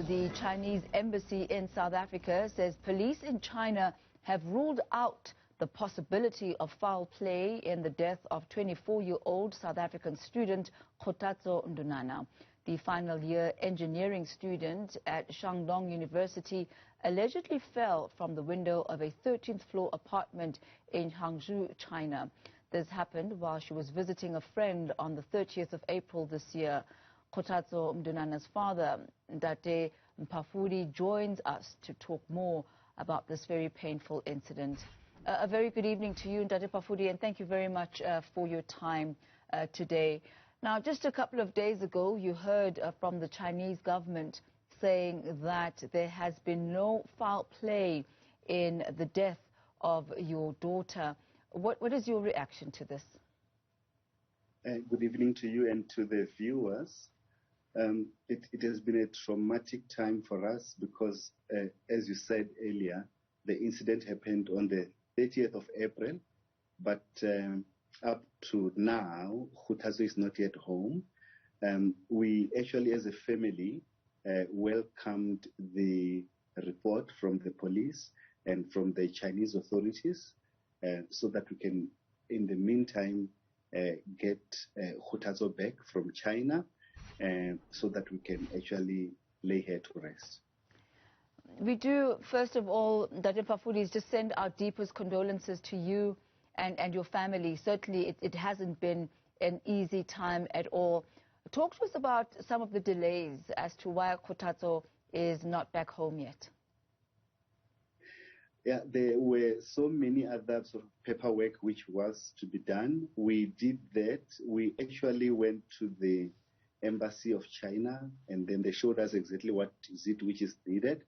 The Chinese embassy in South Africa says police in China have ruled out the possibility of foul play in the death of 24-year-old South African student Kgothatso Mdunana. The final-year engineering student at Shandong University allegedly fell from the window of a 13th-floor apartment in Hangzhou, China. This happened while she was visiting a friend on the 30th of April this year. Kgothatso Mdunana's father, Ndate Mpafudi, joins us to talk more about this very painful incident. A very good evening to you, Ndate Mpafudi, and thank you very much for your time today. Now, just a couple of days ago, you heard from the Chinese government saying that there has been no foul play in the death of your daughter. What is your reaction to this? Good evening to you and to the viewers. It has been a traumatic time for us because, as you said earlier, the incident happened on the 30th of April, but up to now, Kgothatso is not yet home. We actually, as a family, welcomed the report from the police and from the Chinese authorities so that we can, in the meantime, get Kgothatso back from China so that we can actually lay her to rest. We do, first of all, Ndate Mpafudi, just send our deepest condolences to you and your family. Certainly, it hasn't been an easy time at all. Talk to us about some of the delays as to why Kgothatso is not back home yet. Yeah, there were so many other sort of paperwork which was to be done. We did that. We actually went to the embassy of China, and then they showed us exactly what is it which is needed.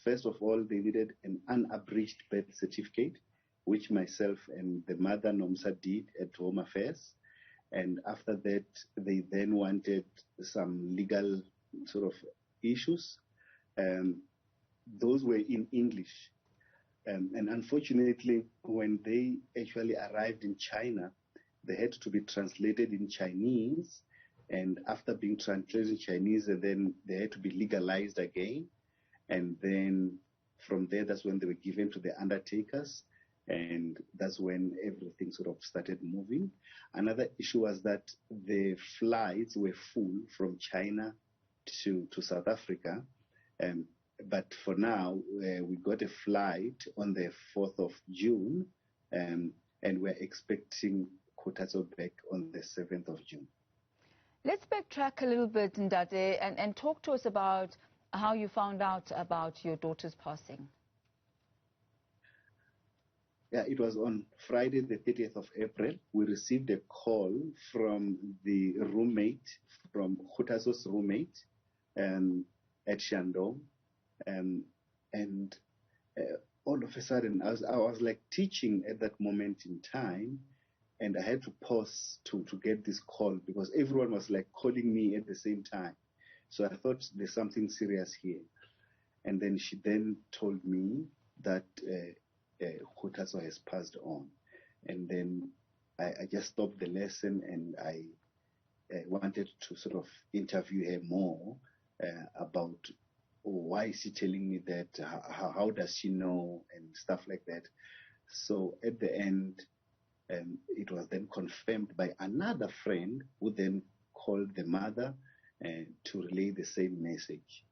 First of all, they needed an unabridged birth certificate, which myself and the mother, Nomsa, did at Home Affairs. And after that, they then wanted some legal sort of issues. Those were in English. And unfortunately, when they actually arrived in China, they had to be translated in Chinese. And after being translated in Chinese, and then they had to be legalized again. And then from there, that's when they were given to the undertakers. And that's when everything sort of started moving. Another issue was that the flights were full from China to South Africa. But for now, we got a flight on the 4th of June, and we're expecting Kgothatso back on the 7th of June. Let's backtrack a little bit, Ndate, and talk to us about how you found out about your daughter's passing. Yeah, it was on Friday, the 30th of April. We received a call from the roommate, from Kgothatso's roommate at Shandong. All of a sudden, I was like teaching at that moment in time, and I had to pause to get this call because everyone was like calling me at the same time. So I thought there's something serious here. And then she then told me that Kgothatso has passed on. And then I just stopped the lesson and I wanted to sort of interview her more about why is she telling me that, how does she know, and stuff like that. So at the end, it was then confirmed by another friend who then called the mother to relay the same message.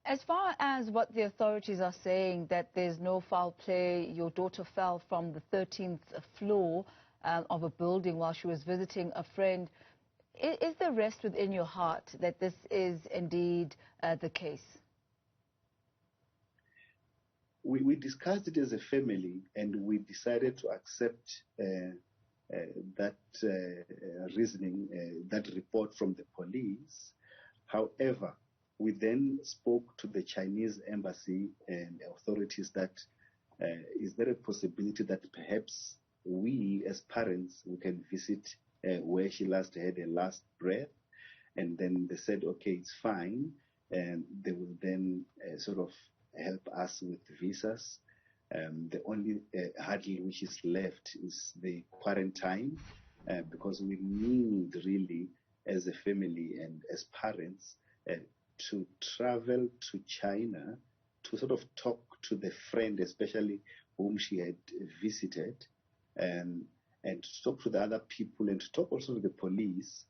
As far as what the authorities are saying, that there's no foul play, your daughter fell from the 13th floor of a building while she was visiting a friend, is there rest within your heart that this is indeed the case? We discussed it as a family, and we decided to accept that reasoning, that report from the police. However, we then spoke to the Chinese embassy and authorities that is there a possibility that perhaps we as parents, we can visit where she last had her last breath? And then they said, okay, it's fine. And they will then sort of help us with visas. The only hurdle which is left is the quarantine, because we need really, as a family and as parents, to travel to China to sort of talk to the friend, especially whom she had visited, and to talk to the other people and to talk also to the police,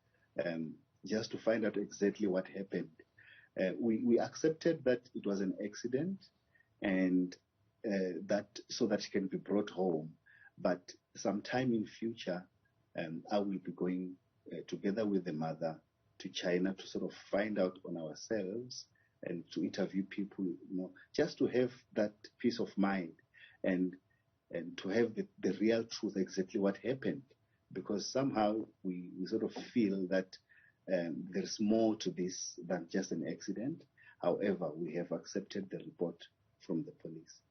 just to find out exactly what happened. We accepted that it was an accident, and that so that she can be brought home. But sometime in future, I will be going together with the mother to China to sort of find out on ourselves and to interview people, just to have that peace of mind and to have the real truth, exactly what happened. Because somehow we sort of feel that there's more to this than just an accident. However, we have accepted the report from the police.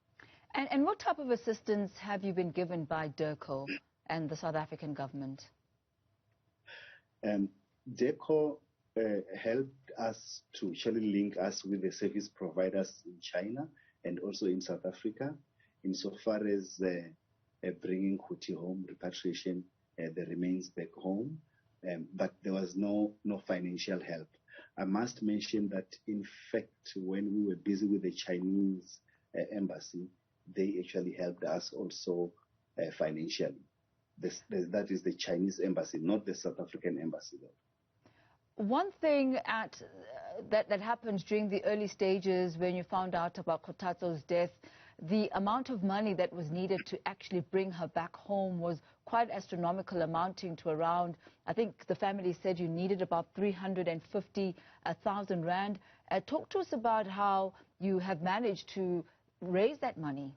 And what type of assistance have you been given by DIRCO and the South African government? DIRCO helped us to actually link us with the service providers in China and also in South Africa, insofar as bringing Khuti home, repatriation, the remains back home. But there was no financial help. I must mention that, in fact, when we were busy with the Chinese embassy, they actually helped us also financially. That is the Chinese embassy, not the South African embassy, though. One thing that happened during the early stages when you found out about Kgothatso's death, the amount of money that was needed to actually bring her back home was quite astronomical, amounting to around, I think the family said you needed about 350,000 rand. Talk to us about how you have managed to raise that money.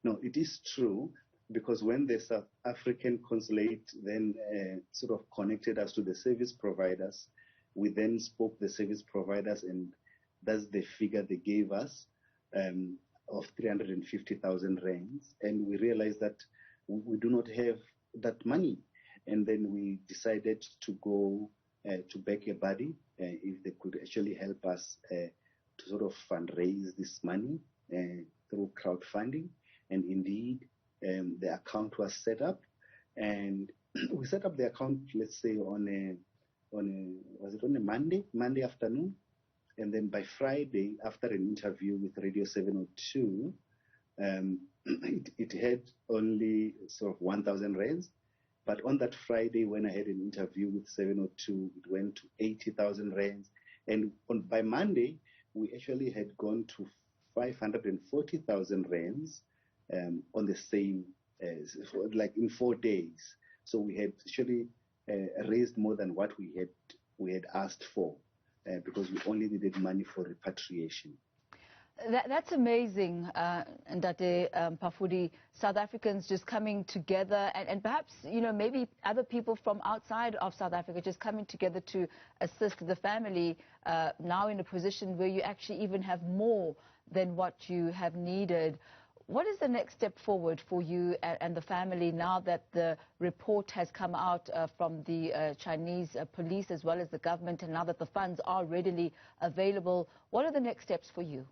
No, it is true, because when the South African consulate then sort of connected us to the service providers, we then spoke the service providers, and that's the figure they gave us of 350,000 rands, and we realized that we do not have that money, and then we decided to go to beg a buddy if they could actually help us to sort of fundraise this money through crowdfunding, and indeed the account was set up, and we set up the account, let's say was it on a Monday afternoon, and then by Friday, after an interview with Radio 702, it had only sort of 1,000 rands. But on that Friday, when I had an interview with 702, it went to 80,000 rands. And by Monday, we actually had gone to 540,000 rands on the same, like in 4 days. So we had actually raised more than what we had asked for, because we only needed money for repatriation. That's amazing, Ndate Pafudi, South Africans just coming together, and perhaps, maybe other people from outside of South Africa just coming together to assist the family, now in a position where you actually even have more than what you have needed. What is the next step forward for you and the family now that the report has come out from the Chinese police as well as the government, and now that the funds are readily available? What are the next steps for you?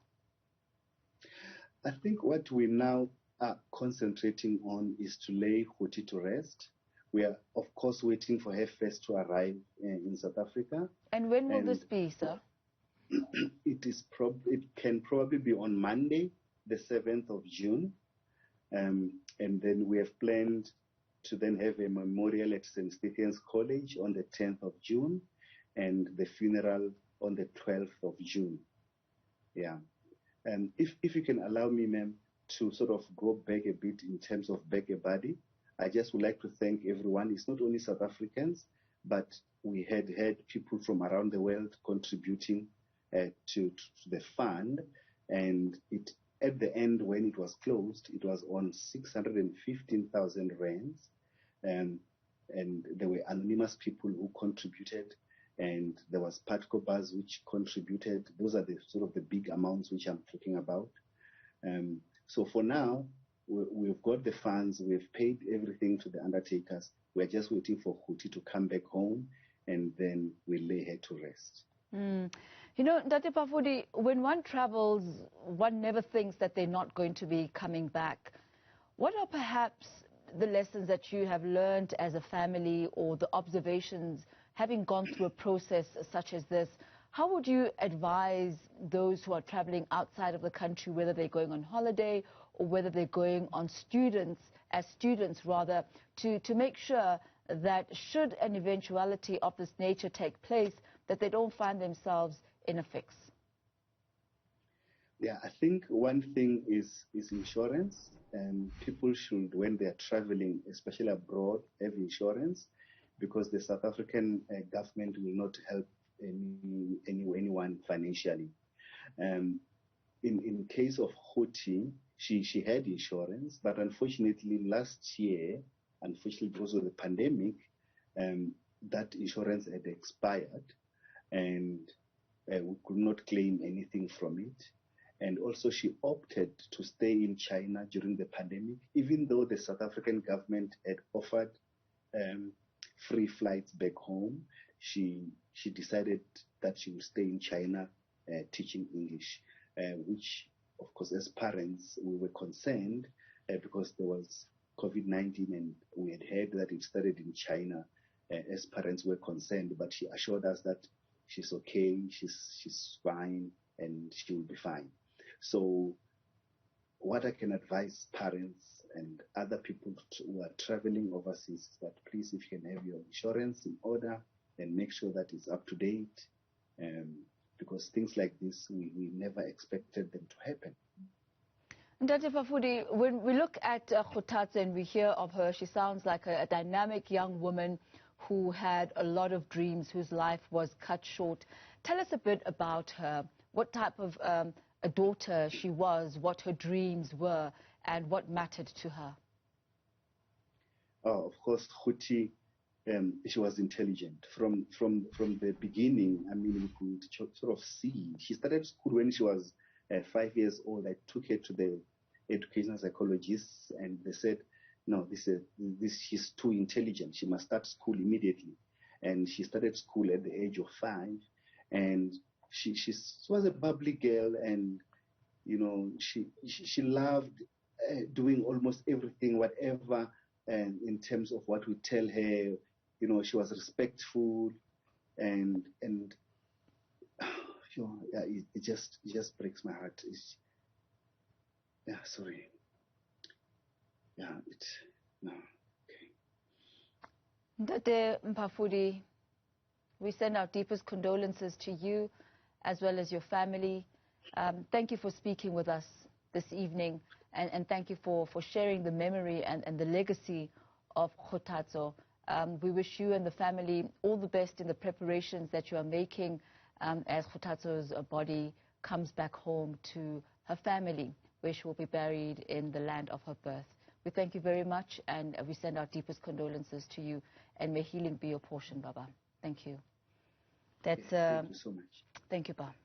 I think what we now are concentrating on is to lay Khuti to rest. We are, of course, waiting for her first to arrive in South Africa. And when will this be, sir? It can probably be on Monday, the 7th of June. And then we have planned to then have a memorial at St. Stephen's College on the 10th of June, and the funeral on the 12th of June. Yeah. If you can allow me, ma'am, to sort of go back a bit in terms of Beg a Buddy, I just would like to thank everyone. It's not only South Africans, but we had people from around the world contributing to the fund, and at the end, when it was closed, it was on 615,000 rands, and there were anonymous people who contributed, and there was Patco Bars which contributed. Those are the sort of the big amounts which I'm talking about. So for now, we've got the funds, we've paid everything to the undertakers. We're just waiting for Khuti to come back home, and then we lay her to rest. Ndate Pafudi, when one travels, one never thinks that they're not going to be coming back. What are perhaps the lessons that you have learned as a family, or the observations having gone through a process such as this? How would you advise those who are traveling outside of the country, whether they're going on holiday or whether they're going on as students rather, to make sure that should an eventuality of this nature take place, that they don't find themselves in a fix? Yeah, I think one thing is insurance. People should, when they are traveling, especially abroad, have insurance, because the South African government will not help anyone financially. In case of Kgothatso, she had insurance, but unfortunately last year, unfortunately because of the pandemic, that insurance had expired, and we could not claim anything from it. And also she opted to stay in China during the pandemic, even though the South African government had offered free flights back home. She decided that she would stay in China teaching English, which, of course, as parents, we were concerned because there was COVID-19 and we had heard that it started in China. As parents, were concerned, but she assured us that she's okay, she's fine, and she will be fine. So what I can advise parents and other people who are traveling overseas is that please, if you can have your insurance in order and make sure that it's up to date, because things like this, we never expected them to happen. Dr. Pafudi, when we look at Kgothatso and we hear of her, she sounds like a dynamic young woman who had a lot of dreams, whose life was cut short. Tell us a bit about her, what type of a daughter she was, what her dreams were, and what mattered to her. Oh, of course, Kgothatso, she was intelligent. From the beginning, I mean, we could sort of see. She started school when she was 5 years old. I took her to the educational psychologists, and they said, no, she's too intelligent. She must start school immediately. And she started school at the age of 5, and she was a bubbly girl, and you know, she loved doing almost everything, whatever, and in terms of what we tell her. You know, she was respectful, and you know, yeah, it just breaks my heart. Yeah, sorry. Yeah, no. Okay. Dr. Mpafudi, we send our deepest condolences to you as well as your family. Thank you for speaking with us this evening, and thank you for sharing the memory and the legacy of Kgothatso. We wish you and the family all the best in the preparations that you are making as Kgothatso's body comes back home to her family, where she will be buried in the land of her birth. We thank you very much, and we send our deepest condolences to you, and may healing be your portion, Baba. Thank you. Thank you so much. Thank you, Baba.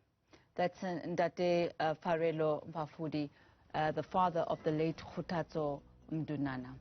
That's Ndate Farelo Mpafudi, the father of the late Kgothatso Mdunana.